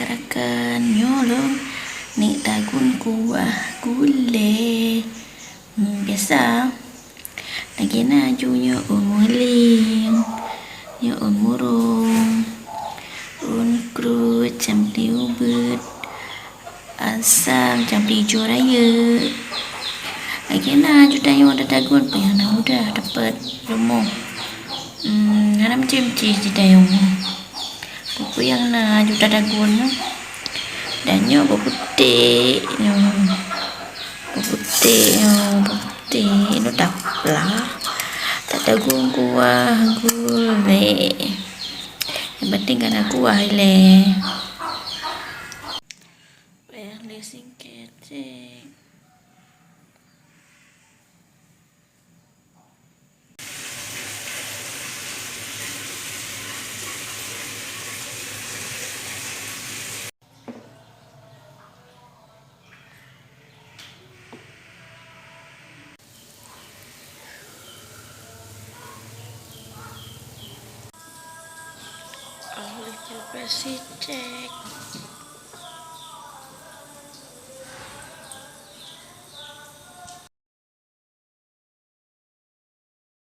rakan-rakan nyolong ni dagun kuah gulai. Biasa lagi naju nyo umuling nyo umurung krut campi ubet asam campi hijau raya lagi naju dayu ada dagun pa yang udah dapat rumah ada macam-macam je dayu buku yang naju ada dagun dan nyo putih itu tak lah tak dagun kuah gulai yang penting kan kuah le singkat oleh presiden